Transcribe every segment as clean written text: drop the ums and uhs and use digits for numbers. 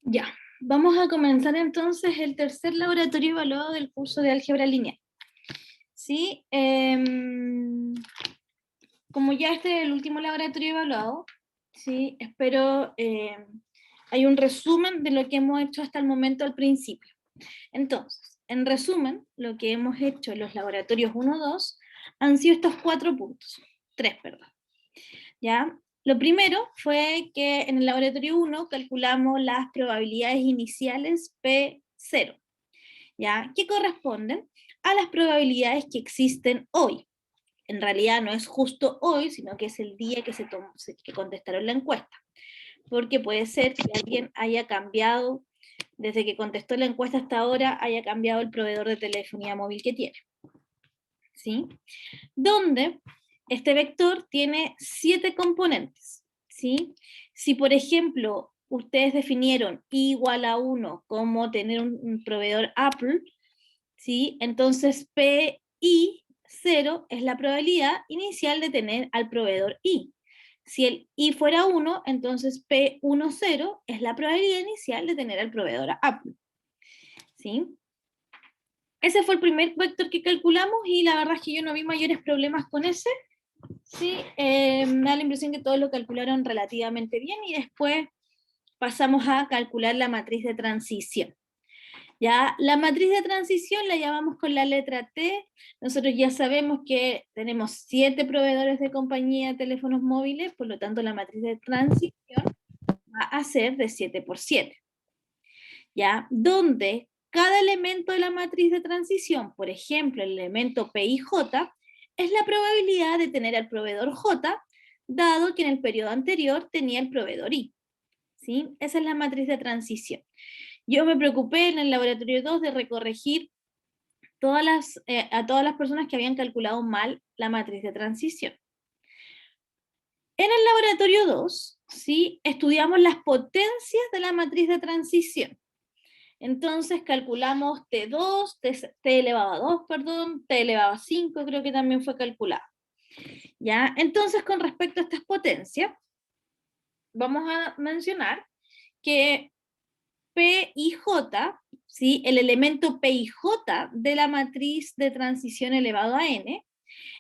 Ya, vamos a comenzar entonces el tercer laboratorio evaluado del curso de álgebra lineal. ¿Sí? Como ya este es el último laboratorio evaluado, ¿sí? Espero hay un resumen de lo que hemos hecho hasta el momento al principio. Entonces, en resumen, lo que hemos hecho en los laboratorios 1, 2 han sido estos 4 puntos, 3, perdón. ¿Ya? Lo primero fue que en el laboratorio 1 calculamos las probabilidades iniciales P0, ¿ya? Que corresponden a las probabilidades que existen hoy. En realidad no es justo hoy, sino que es el día que que contestaron la encuesta. Porque puede ser que alguien haya cambiado, desde que contestó la encuesta hasta ahora, haya cambiado el proveedor de telefonía móvil que tiene. ¿Sí? Donde este vector tiene 7 componentes, ¿sí? Si, por ejemplo, ustedes definieron i igual a 1 como tener un proveedor Apple, ¿sí? Entonces PI 0 es la probabilidad inicial de tener al proveedor i. Si el i fuera 1, entonces P10 es la probabilidad inicial de tener al proveedor Apple, ¿sí? Ese fue el primer vector que calculamos y la verdad es que yo no vi mayores problemas con ese. Sí, me da la impresión que todos lo calcularon relativamente bien y después pasamos a calcular la matriz de transición. Ya, la matriz de transición la llamamos con la letra T. Nosotros ya sabemos que tenemos 7 proveedores de compañía de teléfonos móviles, por lo tanto la matriz de transición va a ser de 7 por 7. ¿Ya? Donde cada elemento de la matriz de transición, por ejemplo, el elemento P y J, es la probabilidad de tener al proveedor J, dado que en el periodo anterior tenía el proveedor I. ¿Sí? Esa es la matriz de transición. Yo me preocupé en el laboratorio 2 de recorregir a todas las personas que habían calculado mal la matriz de transición. En el laboratorio 2, ¿sí? Estudiamos las potencias de la matriz de transición. Entonces calculamos T2, T elevado a 2, perdón, T elevado a 5 creo que también fue calculado. ¿Ya? Entonces, con respecto a estas potencias, vamos a mencionar que P y J, ¿sí? El elemento P y J de la matriz de transición elevado a n,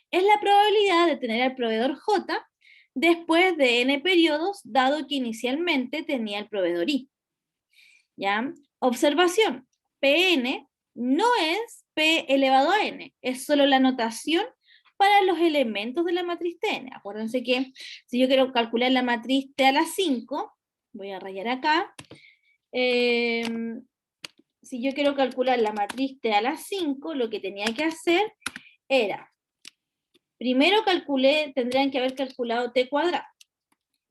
es la probabilidad de tener al proveedor J después de n periodos, dado que inicialmente tenía el proveedor I. ¿Ya? Observación, Pn no es P elevado a n, es solo la notación para los elementos de la matriz Tn. Acuérdense que si yo quiero calcular la matriz T a la 5, voy a rayar acá, si yo quiero calcular la matriz T a la 5, lo que tenía que hacer era, primero tendrían que haber calculado T cuadrado,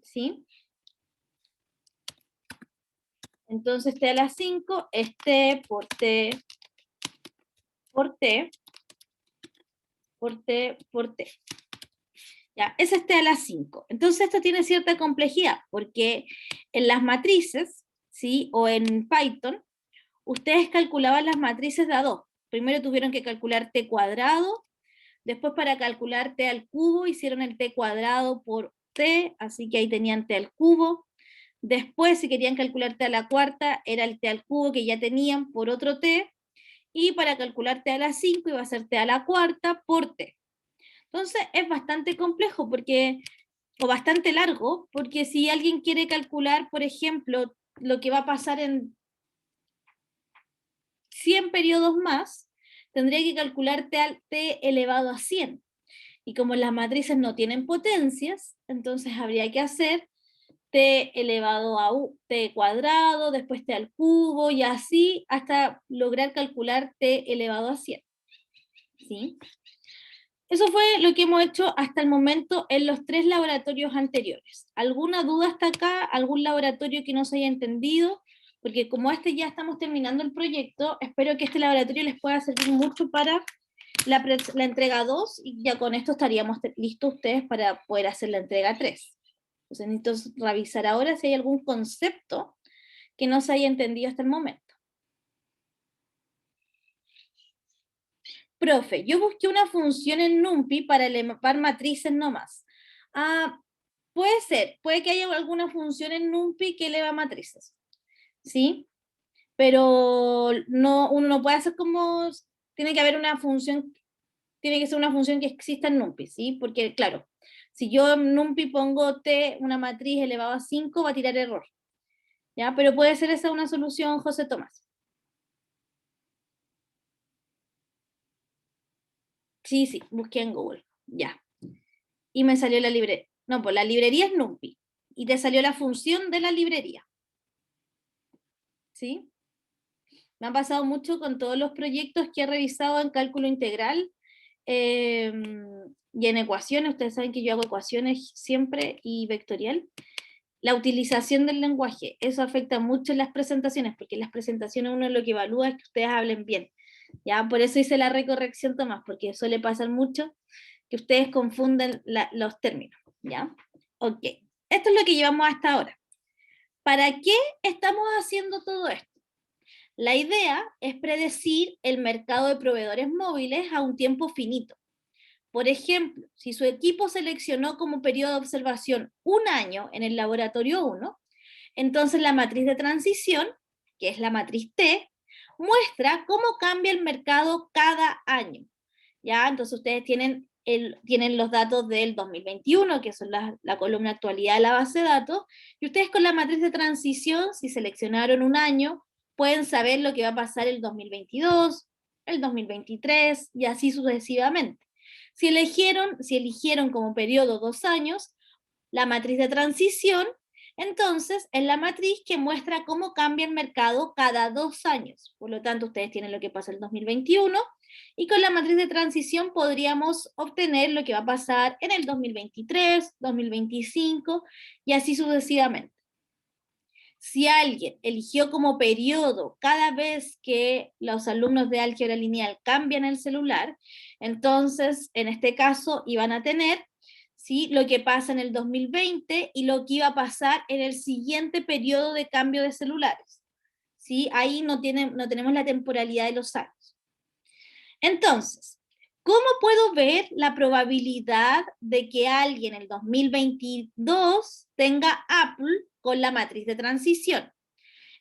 ¿sí? Entonces T a la 5 es T por T por T por T por T. Ya, ese es T a la 5. Entonces esto tiene cierta complejidad, porque en las matrices, ¿sí? O en Python, ustedes calculaban las matrices de a 2. Primero tuvieron que calcular T cuadrado, después para calcular T al cubo hicieron el T cuadrado por T, así que ahí tenían T al cubo. Después, si querían calcular T a la cuarta, era el T al cubo que ya tenían por otro T, y para calcular T a la 5 iba a ser T a la cuarta por T. Entonces es bastante complejo o bastante largo, porque si alguien quiere calcular, por ejemplo, lo que va a pasar en 100 periodos más, tendría que calcular T elevado a 100. Y como las matrices no tienen potencias, entonces habría que hacer T elevado a T cuadrado, después T al cubo, y así hasta lograr calcular T elevado a 100. ¿Sí? Eso fue lo que hemos hecho hasta el momento en los 3 laboratorios anteriores. ¿Alguna duda hasta acá? ¿Algún laboratorio que no se haya entendido? Porque como ya estamos terminando el proyecto, espero que este laboratorio les pueda servir mucho para la entrega 2 y ya con esto estaríamos listos ustedes para poder hacer la entrega 3. Entonces necesito revisar ahora si hay algún concepto que no se haya entendido hasta el momento. Profe, yo busqué una función en NumPy para elevar matrices nomás. Ah, puede ser, puede que haya alguna función en NumPy que eleva matrices. ¿sí? Pero no, uno no puede hacer como, tiene que haber una función, tiene que ser una función que exista en NumPy, ¿sí? Porque, claro, si yo en NumPy pongo t, una matriz elevado a 5, va a tirar error, ¿ya? Pero puede ser esa una solución, José Tomás. Sí, sí, busqué en Google, ya. Y me salió la librería. No, pues la librería es NumPy. Y te salió la función de la librería, ¿sí? Me ha pasado mucho con todos los proyectos que he revisado en cálculo integral eh, y en ecuaciones. Ustedes saben que yo hago ecuaciones siempre y vectorial. La utilización del lenguaje, eso afecta mucho en las presentaciones, porque en las presentaciones uno lo que evalúa es que ustedes hablen bien. ¿Ya? Por eso hice la recorrección, Tomás, porque suele pasar mucho que ustedes confunden los términos. ¿Ya? Ok. Esto es lo que llevamos hasta ahora. ¿Para qué estamos haciendo todo esto? La idea es predecir el mercado de proveedores móviles a un tiempo finito. Por ejemplo, si su equipo seleccionó como periodo de observación un año en el laboratorio 1, entonces la matriz de transición, que es la matriz T, muestra cómo cambia el mercado cada año. ¿Ya? Entonces ustedes tienen los datos del 2021, que son la columna actualidad de la base de datos, y ustedes con la matriz de transición, si seleccionaron un año, pueden saber lo que va a pasar el 2022, el 2023 y así sucesivamente. Si eligieron como periodo 2 años, la matriz de transición, entonces es la matriz que muestra cómo cambia el mercado cada 2 años. Por lo tanto, ustedes tienen lo que pasa en el 2021 y con la matriz de transición podríamos obtener lo que va a pasar en el 2023, 2025 y así sucesivamente. Si alguien eligió como periodo cada vez que los alumnos de álgebra lineal cambian el celular, entonces en este caso iban a tener, ¿sí?, lo que pasa en el 2020 y lo que iba a pasar en el siguiente periodo de cambio de celulares. ¿Sí? Ahí no tenemos la temporalidad de los años. Entonces, ¿cómo puedo ver la probabilidad de que alguien en el 2022 tenga Apple con la matriz de transición?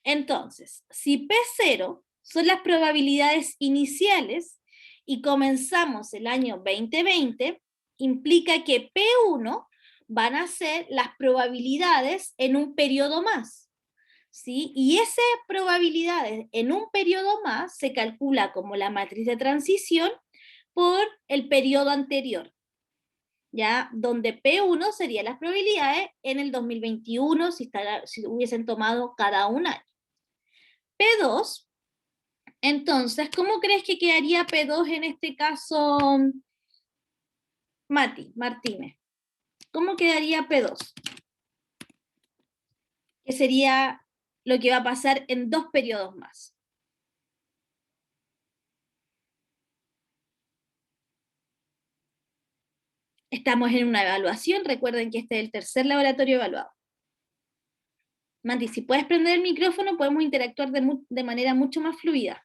Entonces, si P0 son las probabilidades iniciales y comenzamos el año 2020, implica que P1 van a ser las probabilidades en un periodo más. ¿Sí? Y esas probabilidades en un periodo más se calcula como la matriz de transición por el periodo anterior, ¿ya? Donde P1 serían las probabilidades en el 2021 si hubiesen tomado cada un año. P2, entonces, ¿cómo crees que quedaría P2 en este caso, Martínez? ¿Cómo quedaría P2? Que sería lo que va a pasar en 2 periodos más. Estamos en una evaluación, recuerden que este es el tercer laboratorio evaluado. Mati, si puedes prender el micrófono, podemos interactuar de manera mucho más fluida.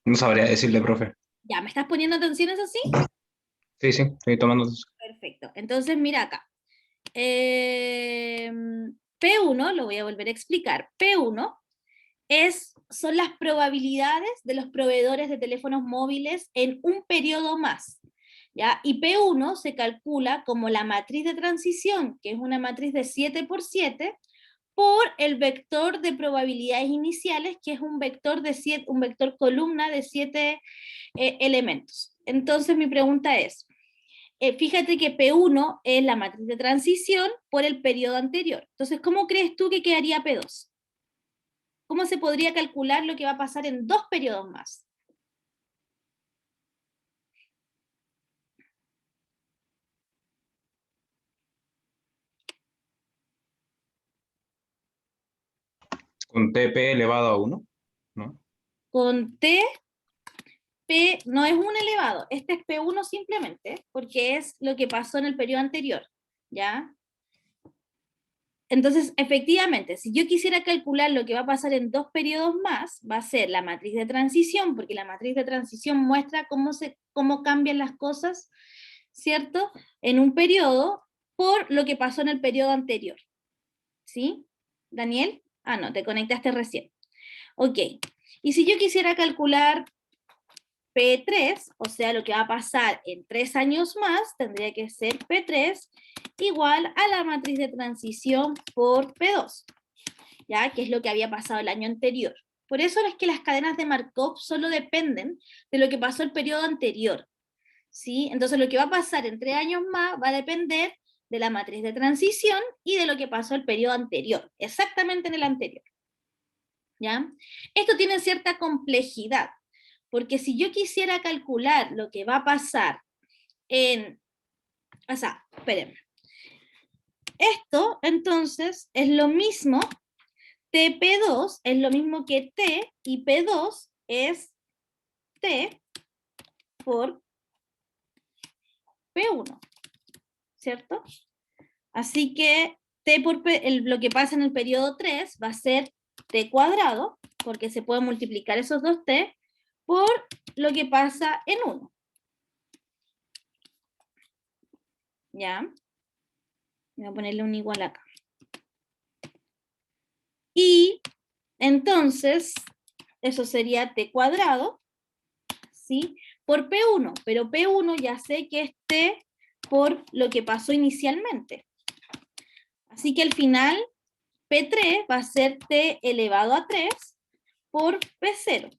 No sabría decirle, profe. Ya, ¿me estás poniendo atención, eso sí? Sí, sí, estoy tomando. Perfecto. Entonces, mira acá. P1, lo voy a volver a explicar. P1 son las probabilidades de los proveedores de teléfonos móviles en un periodo más. ¿Ya? Y P1 se calcula como la matriz de transición, que es una matriz de 7×7, por el vector de probabilidades iniciales, que es un vector columna de 7 elementos. Entonces mi pregunta es, fíjate que P1 es la matriz de transición por el periodo anterior. Entonces, ¿cómo crees tú que quedaría P2? ¿Cómo se podría calcular lo que va a pasar en 2 periodos más? Con TP elevado a 1, ¿no? Con T, P no es un elevado, este es P1 simplemente, porque es lo que pasó en el periodo anterior, ¿ya? Entonces, efectivamente, si yo quisiera calcular lo que va a pasar en 2 periodos más, va a ser la matriz de transición, porque la matriz de transición muestra cómo cambian las cosas, ¿cierto? En un periodo, por lo que pasó en el periodo anterior. ¿Sí? ¿Daniel? Ah, no, te conectaste recién. Ok. Y si yo quisiera calcular P3, o sea, lo que va a pasar en 3 años más, tendría que ser P3 igual a la matriz de transición por P2, ¿ya? Que es lo que había pasado el año anterior. Por eso es que las cadenas de Markov solo dependen de lo que pasó el periodo anterior, ¿sí? Entonces lo que va a pasar en 3 años más va a depender de la matriz de transición y de lo que pasó el periodo anterior, exactamente en el anterior, ¿ya? Esto tiene cierta complejidad, porque si yo quisiera calcular lo que va a pasar en... O sea, espérenme. Esto, entonces, es lo mismo, TP2 es lo mismo que T, y P2 es T por P1, ¿cierto? Así que T por P, lo que pasa en el periodo 3 va a ser T cuadrado, porque se pueden multiplicar esos dos T, por lo que pasa en 1. ¿Ya? Voy a ponerle un igual acá. Y entonces, eso sería T cuadrado, ¿sí? Por P1, pero P1 ya sé que es T por lo que pasó inicialmente. Así que al final, P3 va a ser T elevado a 3 por P0.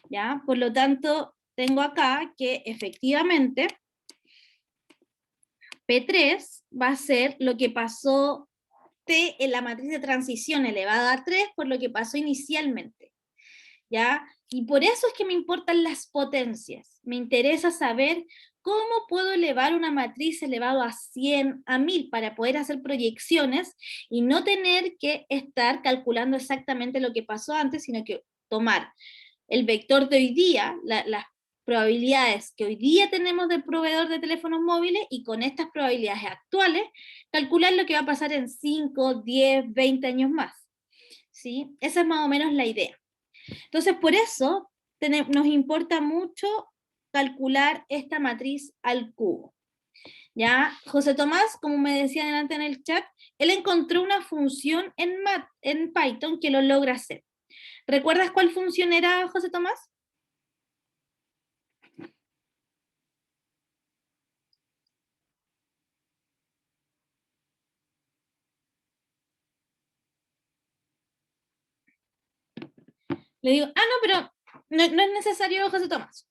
¿Ya? Por lo tanto, tengo acá que efectivamente P3 va a ser lo que pasó T en la matriz de transición elevada a 3 por lo que pasó inicialmente, ¿ya? Y por eso es que me importan las potencias. Me interesa saber cómo puedo elevar una matriz elevado a 100, a 1000, para poder hacer proyecciones y no tener que estar calculando exactamente lo que pasó antes, sino que tomar el vector de hoy día, las probabilidades que hoy día tenemos del proveedor de teléfonos móviles, y con estas probabilidades actuales, calcular lo que va a pasar en 5, 10, 20 años más. ¿Sí? Esa es más o menos la idea. Entonces, por eso nos importa mucho calcular esta matriz al cubo. ¿Ya? José Tomás, como me decía delante en el chat, él encontró una función en Python que lo logra hacer. ¿Recuerdas cuál función era, José Tomás? Le digo, no, pero no es necesario, José Tomás.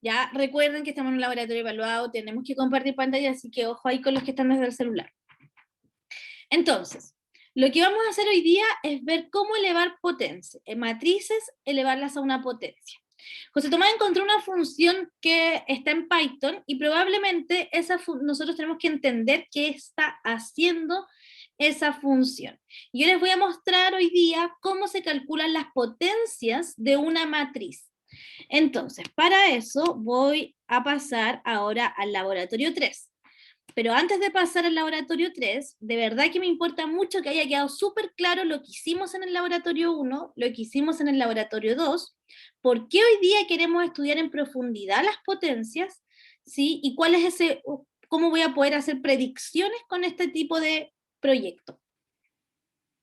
Ya recuerden que estamos en un laboratorio evaluado, tenemos que compartir pantalla, así que ojo ahí con los que están desde el celular. Entonces, lo que vamos a hacer hoy día es ver cómo elevar potencia, matrices, elevarlas a una potencia. José Tomás encontró una función que está en Python y probablemente nosotros tenemos que entender qué está haciendo esa función. Yo les voy a mostrar hoy día cómo se calculan las potencias de una matriz. Entonces, para eso voy a pasar ahora al laboratorio 3. Pero antes de pasar al laboratorio 3, de verdad que me importa mucho que haya quedado súper claro lo que hicimos en el laboratorio 1, lo que hicimos en el laboratorio 2, por qué hoy día queremos estudiar en profundidad las potencias, ¿sí? Y cuál es cómo voy a poder hacer predicciones con este tipo de proyecto.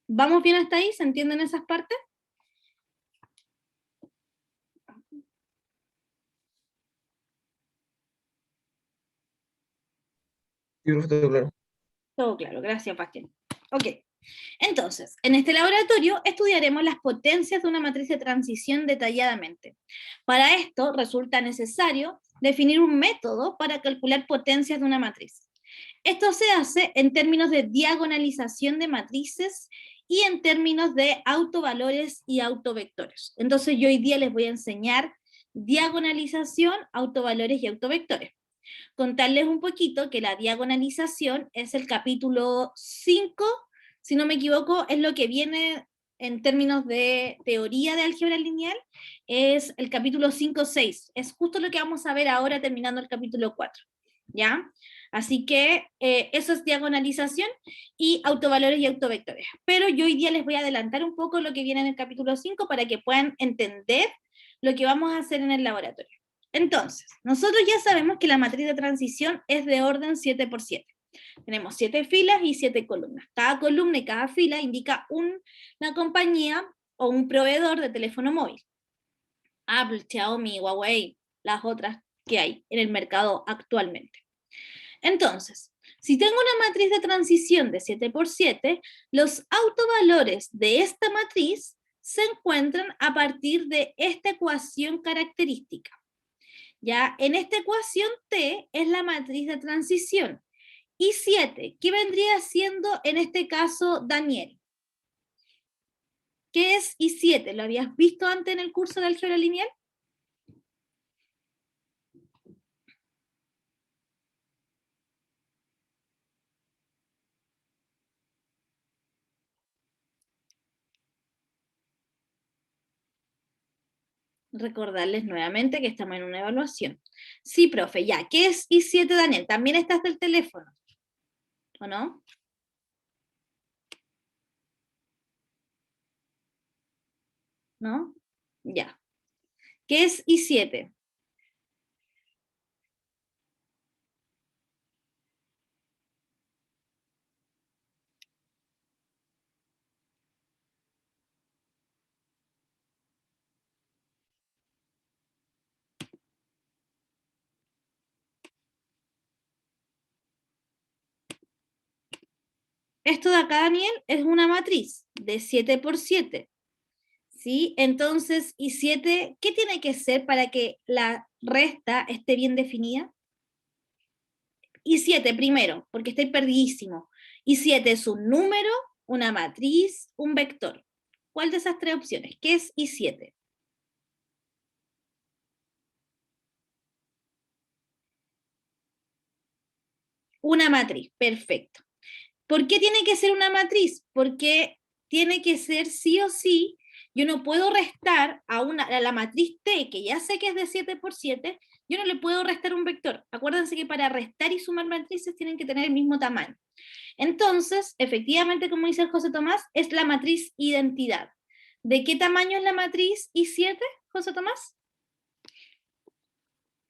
¿Vamos bien hasta ahí? ¿Se entienden esas partes? Sí, profe, claro. Todo claro, gracias, Bastián. Ok. Entonces, en este laboratorio estudiaremos las potencias de una matriz de transición detalladamente. Para esto resulta necesario definir un método para calcular potencias de una matriz. Esto se hace en términos de diagonalización de matrices y en términos de autovalores y autovectores. Entonces yo hoy día les voy a enseñar diagonalización, autovalores y autovectores. Contarles un poquito que la diagonalización es el capítulo 5, si no me equivoco, es lo que viene en términos de teoría de álgebra lineal, es el capítulo 5-6. Es justo lo que vamos a ver ahora terminando el capítulo 4. ¿Ya? Así que eso es diagonalización y autovalores y autovectores. Pero yo hoy día les voy a adelantar un poco lo que viene en el capítulo 5 para que puedan entender lo que vamos a hacer en el laboratorio. Entonces, nosotros ya sabemos que la matriz de transición es de orden 7 por 7. Tenemos 7 filas y 7 columnas. Cada columna y cada fila indica una compañía o un proveedor de teléfono móvil. Apple, Xiaomi, Huawei, las otras que hay en el mercado actualmente. Entonces, si tengo una matriz de transición de 7 por 7, los autovalores de esta matriz se encuentran a partir de esta ecuación característica. Ya, en esta ecuación T es la matriz de transición. Y 7, ¿qué vendría siendo en este caso Daniel? ¿Qué es I7? ¿Lo habías visto antes en el curso de álgebra lineal? Recordarles nuevamente que estamos en una evaluación. Sí, profe, ya. ¿Qué es I7, Daniel? También estás del teléfono, ¿o no? ¿No? Ya. ¿Qué es I7? Esto de acá, Daniel, es una matriz de 7 por 7. ¿Sí? Entonces, I7, ¿qué tiene que ser para que la resta esté bien definida? I7 primero, porque estoy perdidísimo. I7 es un número, una matriz, un vector. ¿Cuál de esas tres opciones? ¿Qué es I7? Una matriz, perfecto. ¿Por qué tiene que ser una matriz? Porque tiene que ser sí o sí, yo no puedo restar a la matriz T, que ya sé que es de 7 por 7, yo no le puedo restar un vector. Acuérdense que para restar y sumar matrices tienen que tener el mismo tamaño. Entonces, efectivamente, como dice el José Tomás, es la matriz identidad. ¿De qué tamaño es la matriz I7, José Tomás?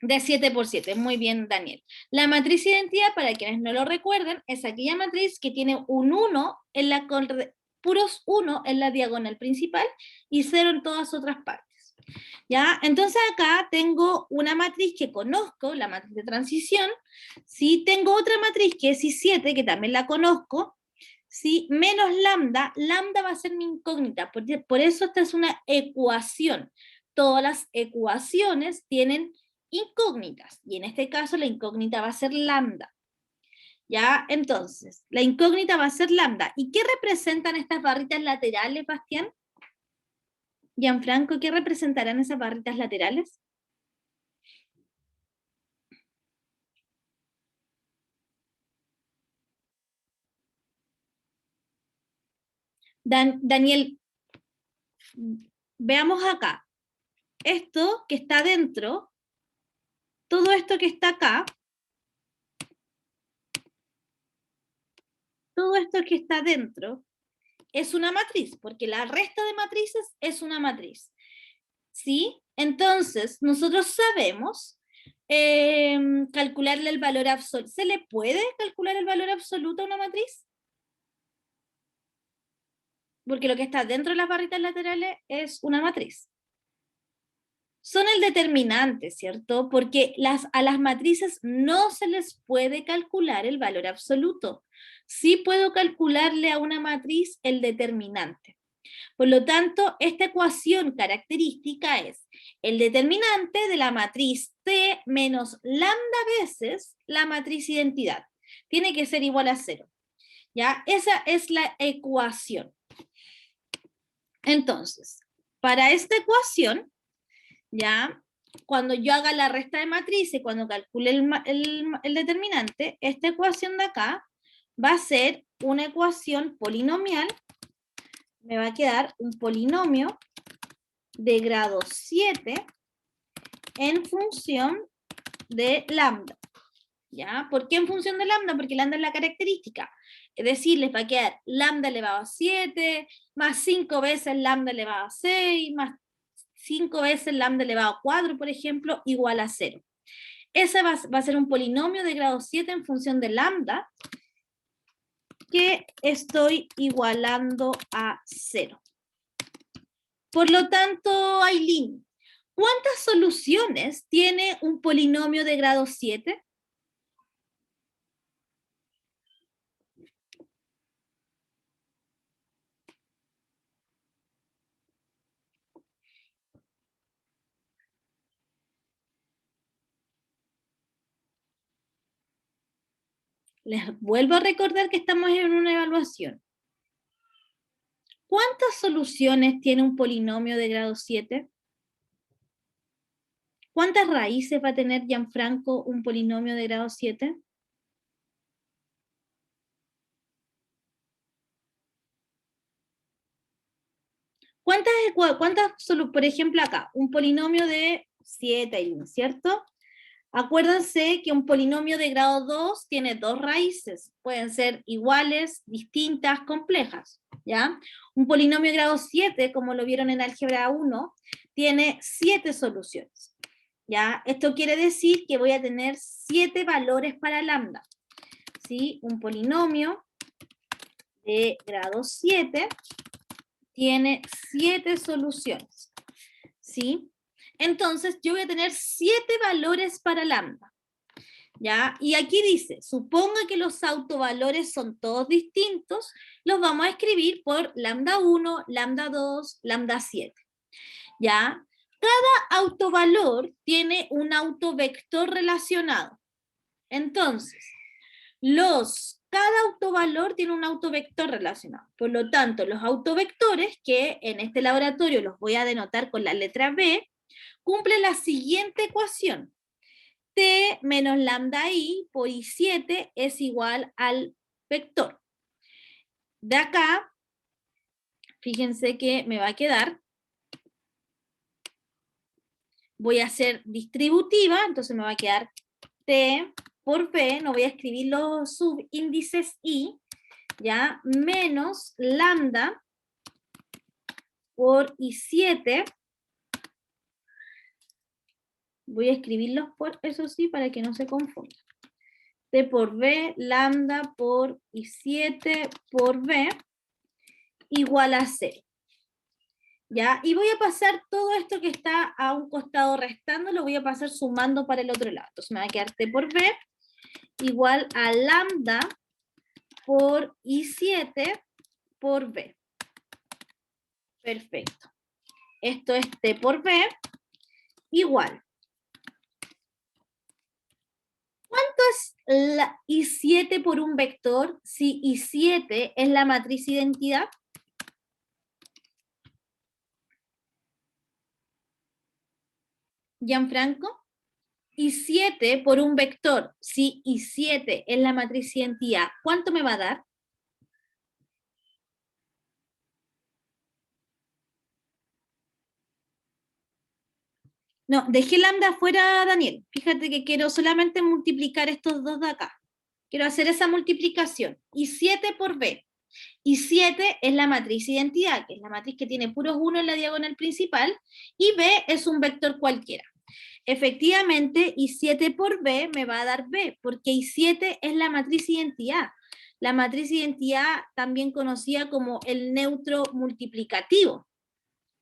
De 7 por 7, muy bien, Daniel. La matriz identidad, para quienes no lo recuerden, es aquella matriz que tiene un 1 en la puros 1 en la diagonal principal y 0 en todas otras partes. ¿Ya? Entonces acá tengo una matriz que conozco, la matriz de transición, ¿sí? Tengo otra matriz que es I7, que también la conozco, ¿sí? Menos lambda, lambda va a ser mi incógnita, por eso esta es una ecuación. Todas las ecuaciones tienen incógnitas, y en este caso la incógnita va a ser lambda. ¿Ya? Entonces, la incógnita va a ser lambda. ¿Y qué representan estas barritas laterales, Bastián? Gianfranco, ¿qué representarán esas barritas laterales? Daniel, veamos acá. Esto que está dentro, todo esto que está acá, todo esto que está dentro es una matriz, porque la resta de matrices es una matriz. ¿Sí? Entonces, nosotros sabemos calcularle el valor absoluto. ¿Se le puede calcular el valor absoluto a una matriz? Porque lo que está dentro de las barritas laterales es una matriz. Son el determinante, ¿cierto? Porque a las matrices no se les puede calcular el valor absoluto. Sí puedo calcularle a una matriz el determinante. Por lo tanto, esta ecuación característica es el determinante de la matriz T menos lambda veces la matriz identidad. Tiene que ser igual a 0. ¿Ya? Esa es la ecuación. Entonces, para esta ecuación, ¿ya? Cuando yo haga la resta de matrices, cuando calcule el determinante, esta ecuación de acá va a ser una ecuación polinomial. Me va a quedar un polinomio de grado 7 en función de lambda. ¿Ya? ¿Por qué en función de lambda? Porque lambda es la característica. Es decir, les va a quedar lambda elevado a 7, más 5 veces lambda elevado a 6, más 5 veces lambda elevado a 4, por ejemplo, igual a 0. Ese va a ser un polinomio de grado 7 en función de lambda, que estoy igualando a 0. Por lo tanto, Ailín, ¿cuántas soluciones tiene un polinomio de grado 7? Les vuelvo a recordar que estamos en una evaluación. ¿Cuántas soluciones tiene un polinomio de grado 7? ¿Cuántas raíces va a tener Gianfranco un polinomio de grado 7? Por ejemplo acá, un polinomio de 7, ¿cierto? Acuérdense que un polinomio de grado 2 tiene 2 raíces, pueden ser iguales, distintas, complejas, ¿ya? Un polinomio de grado 7, como lo vieron en álgebra 1, tiene 7 soluciones, ¿ya? Esto quiere decir que voy a tener 7 valores para lambda, ¿sí? Un polinomio de grado 7 tiene 7 soluciones, ¿sí? Entonces, yo voy a tener 7 valores para lambda, ¿ya? Y aquí dice, suponga que los autovalores son todos distintos, los vamos a escribir por lambda 1, lambda 2, lambda 7, ¿ya? Cada autovalor tiene un autovector relacionado. Entonces, cada autovalor tiene un autovector relacionado. Por lo tanto, los autovectores, que en este laboratorio los voy a denotar con la letra B, cumple la siguiente ecuación. T menos lambda I por I7 es igual al vector. De acá, fíjense que me va a quedar, voy a hacer distributiva, entonces me va a quedar T por B, no voy a escribir los subíndices I, ya, menos lambda por I7, voy a escribirlos por, eso sí, para que no se confunda. T por B, lambda por I7 por B, igual a 0. ¿Ya? Y voy a pasar todo esto que está a un costado restando, lo voy a pasar sumando para el otro lado. Entonces me va a quedar T por B igual a lambda por I7 por B. Perfecto. Esto es T por B igual. ¿Cuánto es la I7 por un vector si I7 es la matriz identidad? Gianfranco. I7 por un vector, si I7 es la matriz identidad, ¿cuánto me va a dar? No, dejé lambda afuera, Daniel. Fíjate que quiero solamente multiplicar estos dos de acá. Quiero hacer esa multiplicación. I7 por B. I7 es la matriz identidad, que es la matriz que tiene puros 1 en la diagonal principal, y B es un vector cualquiera. Efectivamente, I7 por B me va a dar B, porque I7 es la matriz identidad. La matriz identidad también conocida como el neutro multiplicativo,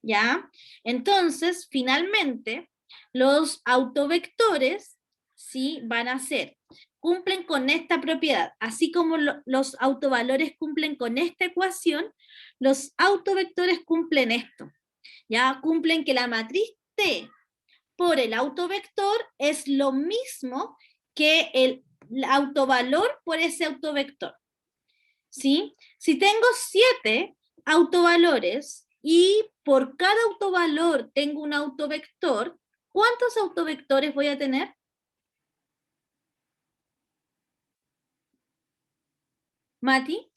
¿ya? Entonces, finalmente, los autovectores, ¿sí? Van a ser, cumplen con esta propiedad, así como los autovalores cumplen con esta ecuación, los autovectores cumplen esto, ¿ya? Cumplen que la matriz T por el autovector es lo mismo que el autovalor por ese autovector, ¿sí? Si tengo 7 autovalores y por cada autovalor tengo un autovector, ¿cuántos autovectores voy a tener? Mati,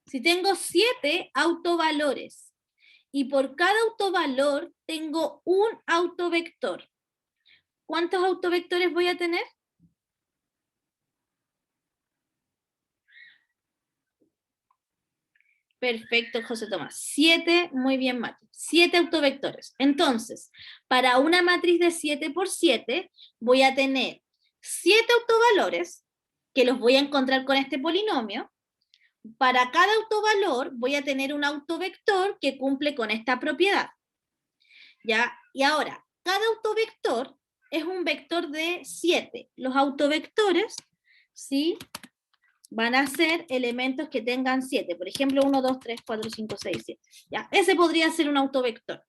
si tengo 7 autovalores y por cada autovalor tengo un autovector, ¿cuántos autovectores voy a tener? Perfecto, José Tomás. 7, muy bien, Mati. 7 autovectores. Entonces, para una matriz de 7 por 7, voy a tener 7 autovalores, que los voy a encontrar con este polinomio, para cada autovalor voy a tener un autovector que cumple con esta propiedad. ¿Ya? Y ahora, cada autovector es un vector de 7. Los autovectores, ¿sí?, van a ser elementos que tengan 7. Por ejemplo, 1, 2, 3, 4, 5, 6, 7. ¿Ya? Ese podría ser un autovector.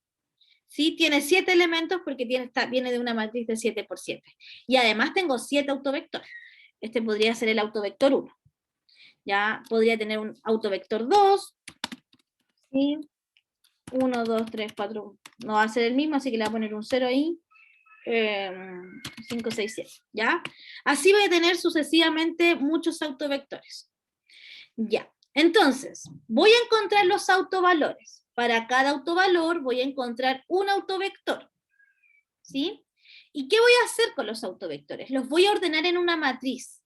¿Sí? Tiene 7 elementos porque viene de una matriz de 7 por 7. Y además tengo 7 autovectores. Este podría ser el autovector 1. Ya podría tener un autovector 2. ¿Sí? 1, 2, 3, 4. No va a ser el mismo, así que le voy a poner un 0 ahí. 5, 6, 7. ¿Ya? Así voy a tener sucesivamente muchos autovectores. Ya. Entonces, voy a encontrar los autovalores. Para cada autovalor voy a encontrar un autovector. ¿Sí? ¿Y qué voy a hacer con los autovectores? Los voy a ordenar en una matriz.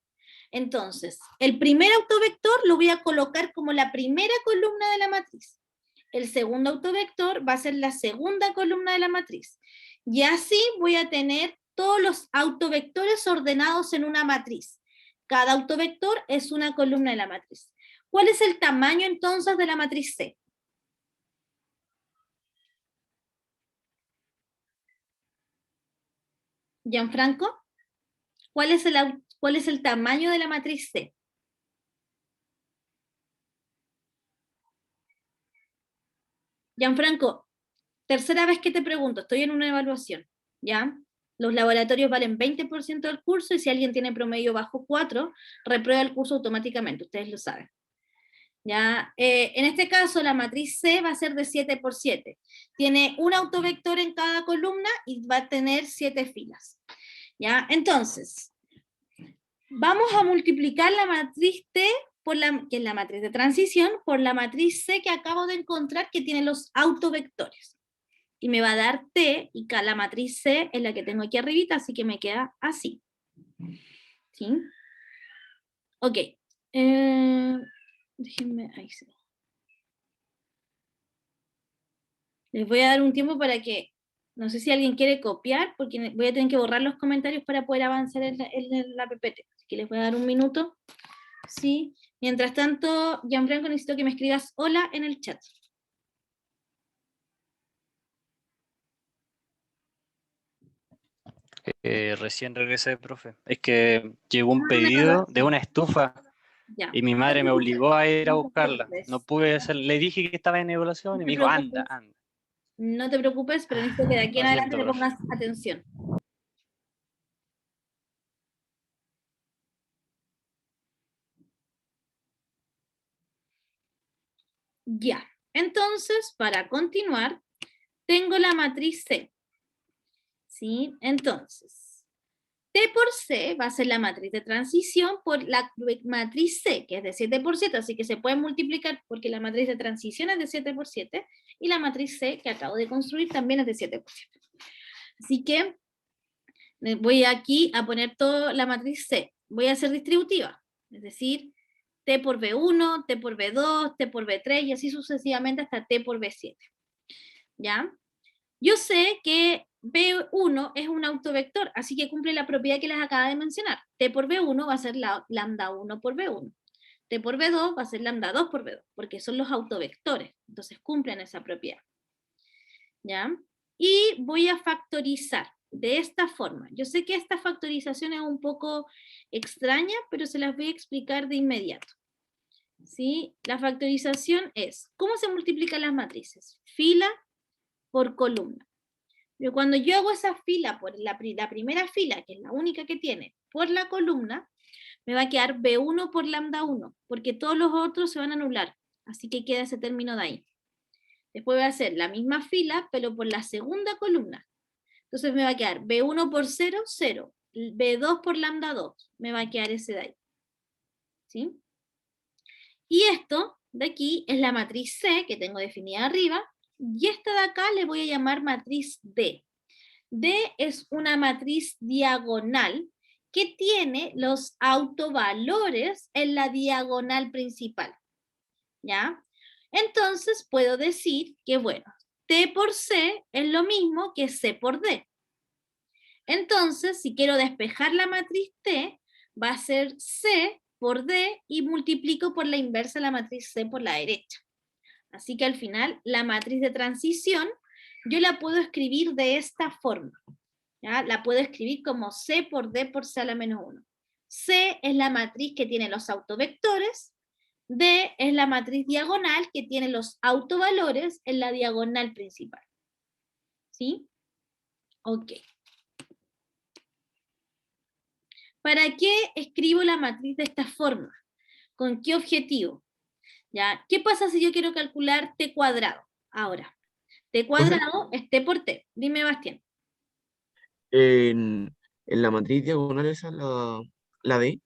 Entonces, el primer autovector lo voy a colocar como la primera columna de la matriz. El segundo autovector va a ser la segunda columna de la matriz. Y así voy a tener todos los autovectores ordenados en una matriz. Cada autovector es una columna de la matriz. ¿Cuál es el tamaño entonces de la matriz C? Gianfranco, ¿cuál es el tamaño de la matriz C? Gianfranco, tercera vez que te pregunto, estoy en una evaluación, ¿ya? Los laboratorios valen 20% del curso y si alguien tiene promedio bajo 4, reprueba el curso automáticamente, ustedes lo saben. ¿Ya? En este caso, la matriz C va a ser de 7 por 7. Tiene un autovector en cada columna y va a tener 7 filas. ¿Ya? Entonces, vamos a multiplicar la matriz T, que es la matriz de transición, por la matriz C que acabo de encontrar que tiene los autovectores. Y me va a dar T, y la matriz C es la que tengo aquí arribita, así que me queda así. ¿Sí? Ok. Déjenme, ahí sí. Les voy a dar un tiempo para que, no sé si alguien quiere copiar, porque voy a tener que borrar los comentarios para poder avanzar en la PPT. Así que les voy a dar un minuto. ¿Sí? Mientras tanto, Gianfranco, necesito que me escribas hola en el chat. Recién regresé, profe. Es que llegó un pedido de una estufa Ya. y mi madre me obligó a ir a No te buscarla. preocupes. No pude hacer, le dije que estaba en evaluación y No me te dijo, anda, preocupes. anda. No te preocupes, pero necesito que de aquí en Lo adelante siento, le profe. pongas atención. Ya. Entonces, para continuar, tengo la matriz C. ¿Sí? Entonces, T por C va a ser la matriz de transición por la matriz C, que es de 7 por 7, así que se puede multiplicar porque la matriz de transición es de 7 por 7, y la matriz C que acabo de construir también es de 7 por 7. Así que voy aquí a poner toda la matriz C. Voy a hacer distributiva, es decir, T por B1, T por B2, T por B3, y así sucesivamente hasta T por B7. ¿Ya? Yo sé que B1 es un autovector, así que cumple la propiedad que les acaba de mencionar. T por B1 va a ser lambda 1 por B1. T por B2 va a ser lambda 2 por B2, porque son los autovectores, entonces cumplen esa propiedad. ¿Ya? Y voy a factorizar de esta forma. Yo sé que esta factorización es un poco extraña, pero se las voy a explicar de inmediato. ¿Sí? La factorización es, ¿cómo se multiplican las matrices? Fila por columna. Pero cuando yo hago esa fila por la primera fila, que es la única que tiene, por la columna, me va a quedar B1 por lambda 1, porque todos los otros se van a anular. Así que queda ese término de ahí. Después voy a hacer la misma fila, pero por la segunda columna. Entonces me va a quedar B1 por 0, 0. B2 por lambda 2. Me va a quedar ese de ahí. ¿Sí? Y esto de aquí es la matriz C, que tengo definida arriba, y esta de acá le voy a llamar matriz D. D es una matriz diagonal que tiene los autovalores en la diagonal principal. ¿Ya? Entonces puedo decir que, bueno, T por C es lo mismo que C por D. Entonces, si quiero despejar la matriz T, va a ser C por D y multiplico por la inversa de la matriz C por la derecha. Así que al final, la matriz de transición, yo la puedo escribir de esta forma. ¿Ya? La puedo escribir como C por D por C a la menos 1. C es la matriz que tiene los autovectores, D es la matriz diagonal que tiene los autovalores en la diagonal principal. ¿Sí? Ok. ¿Para qué escribo la matriz de esta forma? ¿Con qué objetivo? ¿Ya? ¿Qué pasa si yo quiero calcular t cuadrado? Ahora, t cuadrado es t por t. Dime, Bastián. En la matriz diagonal esa, la D,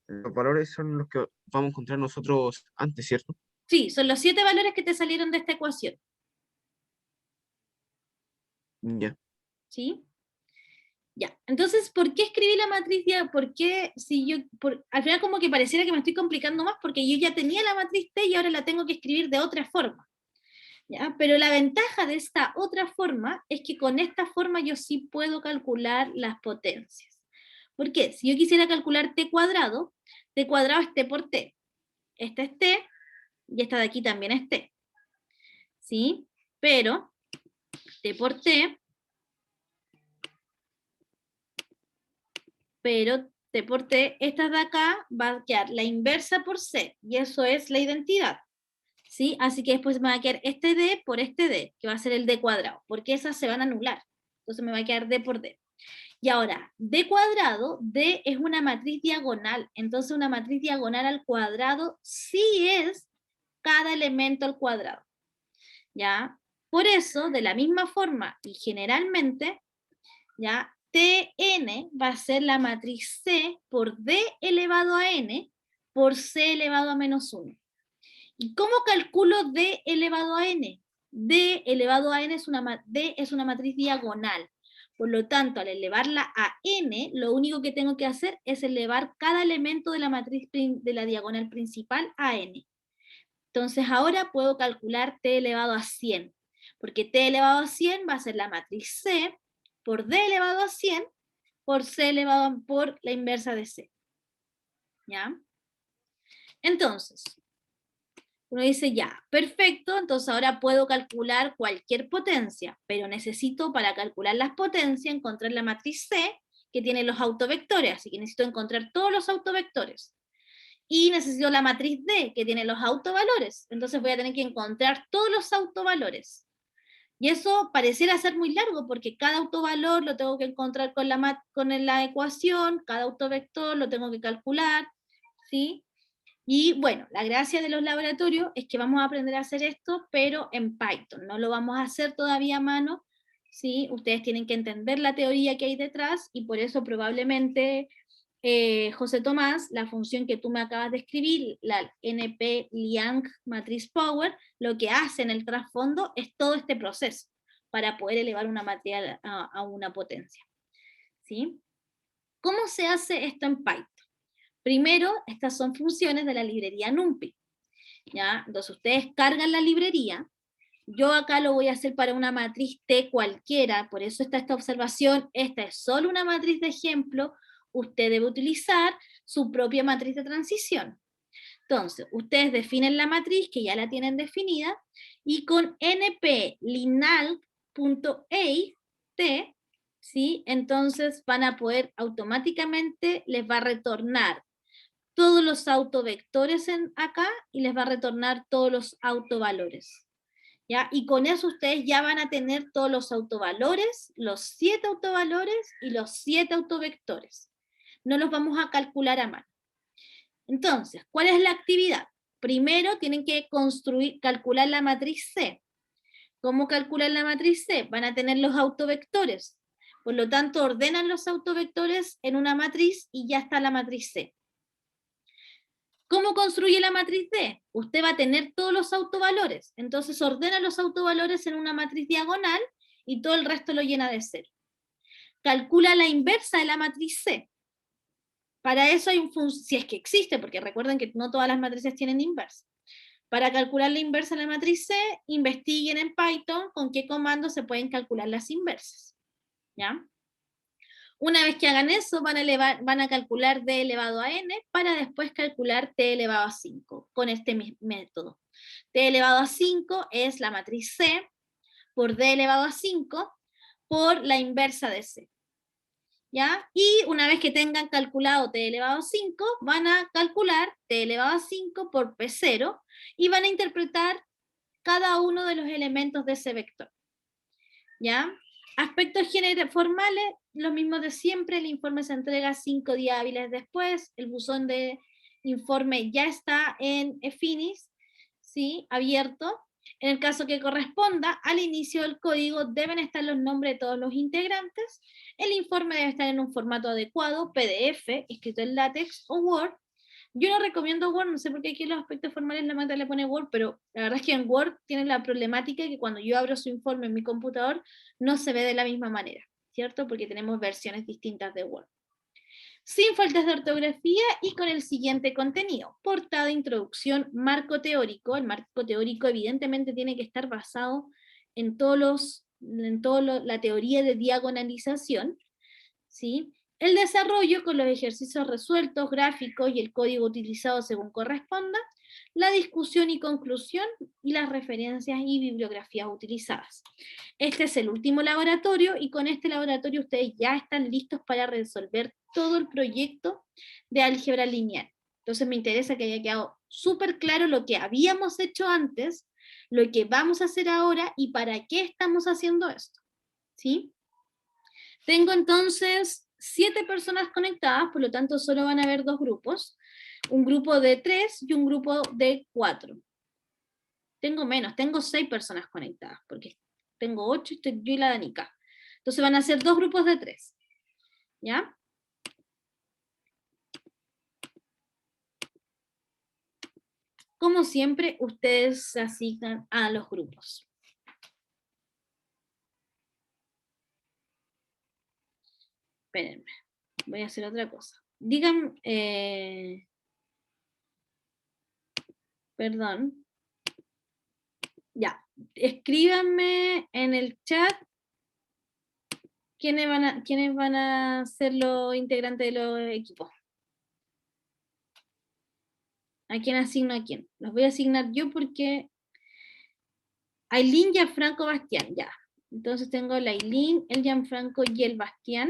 los valores son los que vamos a encontrar nosotros antes, ¿cierto? Sí, son los 7 valores que te salieron de esta ecuación. Ya. ¿Sí? Ya, entonces, ¿por qué escribí la matriz diagonal? ¿Por qué si yo, al final como que pareciera que me estoy complicando más porque yo ya tenía la matriz T y ahora la tengo que escribir de otra forma? ¿Ya? Pero la ventaja de esta otra forma es que con esta forma yo sí puedo calcular las potencias. ¿Por qué? Si yo quisiera calcular t cuadrado es t por t. Esta es t y esta de aquí también es t. ¿Sí? Pero t por t, esta de acá va a quedar la inversa por c, y eso es la identidad. ¿Sí? Así que después me va a quedar este d por este d, que va a ser el d cuadrado, porque esas se van a anular. Entonces me va a quedar d por d. Y ahora, d cuadrado, d es una matriz diagonal, entonces una matriz diagonal al cuadrado sí es cada elemento al cuadrado. ¿Ya? Por eso, de la misma forma y generalmente, ¿ya? Tn va a ser la matriz C por d elevado a n por c elevado a menos 1. ¿Y cómo calculo d elevado a n? D elevado a n es una matriz diagonal. Por lo tanto, al elevarla a n, lo único que tengo que hacer es elevar cada elemento de la matriz de la diagonal principal a n. Entonces ahora puedo calcular t elevado a 100, porque t elevado a 100 va a ser la matriz C por d elevado a 100 por c elevado por la inversa de c. ¿Ya? Entonces, uno dice, ya, perfecto, entonces ahora puedo calcular cualquier potencia, pero necesito para calcular las potencias encontrar la matriz C que tiene los autovectores, así que necesito encontrar todos los autovectores. Y necesito la matriz D que tiene los autovalores, entonces voy a tener que encontrar todos los autovalores. Y eso pareciera ser muy largo porque cada autovalor lo tengo que encontrar con la ecuación, cada autovector lo tengo que calcular, ¿sí? Y bueno, la gracia de los laboratorios es que vamos a aprender a hacer esto, pero en Python. No lo vamos a hacer todavía a mano, ¿sí? Ustedes tienen que entender la teoría que hay detrás y por eso probablemente, José Tomás, la función que tú me acabas de escribir, la NP-Liang Matriz Power, lo que hace en el trasfondo es todo este proceso para poder elevar una materia a una potencia, ¿sí? ¿Cómo se hace esto en Python? Primero, estas son funciones de la librería NumPy. ¿Ya? Entonces ustedes cargan la librería. Yo acá lo voy a hacer para una matriz T cualquiera, por eso está esta observación. Esta es solo una matriz de ejemplo. Usted debe utilizar su propia matriz de transición. Entonces, ustedes definen la matriz, que ya la tienen definida, y con np-linalg.ait, ¿sí? Entonces van a poder automáticamente, les va a retornar todos los autovectores acá y les va a retornar todos los autovalores. ¿Ya? Y con eso ustedes ya van a tener todos los autovalores, los 7 autovalores y los 7 autovectores. No los vamos a calcular a mano. Entonces, ¿cuál es la actividad? Primero tienen que calcular la matriz C. ¿Cómo calcular la matriz C? Van a tener los autovectores. Por lo tanto, ordenan los autovectores en una matriz y ya está la matriz C. ¿Cómo construye la matriz D? Usted va a tener todos los autovalores, entonces ordena los autovalores en una matriz diagonal y todo el resto lo llena de 0. Calcula la inversa de la matriz C. Para eso hay si es que existe, porque recuerden que no todas las matrices tienen inversa. Para calcular la inversa de la matriz C, investiguen en Python con qué comandos se pueden calcular las inversas. ¿Ya? Una vez que hagan eso, van a calcular d elevado a n para después calcular t elevado a 5 con este método. T elevado a 5 es la matriz C por d elevado a 5 por la inversa de C. ¿Ya? Y una vez que tengan calculado t elevado a 5, van a calcular t elevado a 5 por P0 y van a interpretar cada uno de los elementos de ese vector. ¿Ya? Aspectos formales, los mismos de siempre, el informe se entrega 5 días hábiles después, el buzón de informe ya está en Efinis, ¿sí? Abierto. En el caso que corresponda, al inicio del código deben estar los nombres de todos los integrantes, el informe debe estar en un formato adecuado, PDF, escrito en LaTeX o Word. Yo no recomiendo Word, no sé por qué aquí en los aspectos formales la meta le pone Word, pero la verdad es que en Word tiene la problemática que cuando yo abro su informe en mi computador no se ve de la misma manera, ¿cierto? Porque tenemos versiones distintas de Word. Sin faltas de ortografía y con el siguiente contenido. Portada, introducción, marco teórico. El marco teórico evidentemente tiene que estar basado en la teoría de diagonalización, ¿sí? El desarrollo con los ejercicios resueltos, gráficos y el código utilizado según corresponda, la discusión y conclusión y las referencias y bibliografías utilizadas. Este es el último laboratorio y con este laboratorio ustedes ya están listos para resolver todo el proyecto de álgebra lineal. Entonces me interesa que haya quedado súper claro lo que habíamos hecho antes, lo que vamos a hacer ahora y para qué estamos haciendo esto, ¿sí? Tengo entonces 7 personas conectadas, por lo tanto solo van a haber 2 grupos, un grupo de 3 y un grupo de 4. Tengo menos, tengo 6 personas conectadas, porque tengo 8, estoy yo y la Danica. Entonces van a ser 2 grupos de 3, ¿ya? Como siempre, ustedes se asignan a los grupos. Espérenme, voy a hacer otra cosa. Digan, perdón. Ya, escríbanme en el chat quiénes van a ser los integrantes de los equipos. ¿A quién asigno a quién? Los voy a asignar yo porque Ailín, Gianfranco, Bastián, ya. Entonces tengo la Ailín, el Gianfranco y el Bastián.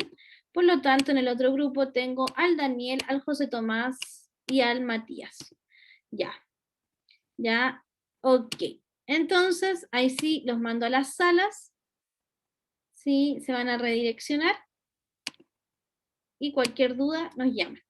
Por lo tanto, en el otro grupo tengo al Daniel, al José Tomás y al Matías. Ya. Ya, ok. Entonces, ahí sí, los mando a las salas. Sí, se van a redireccionar. Y cualquier duda, nos llaman.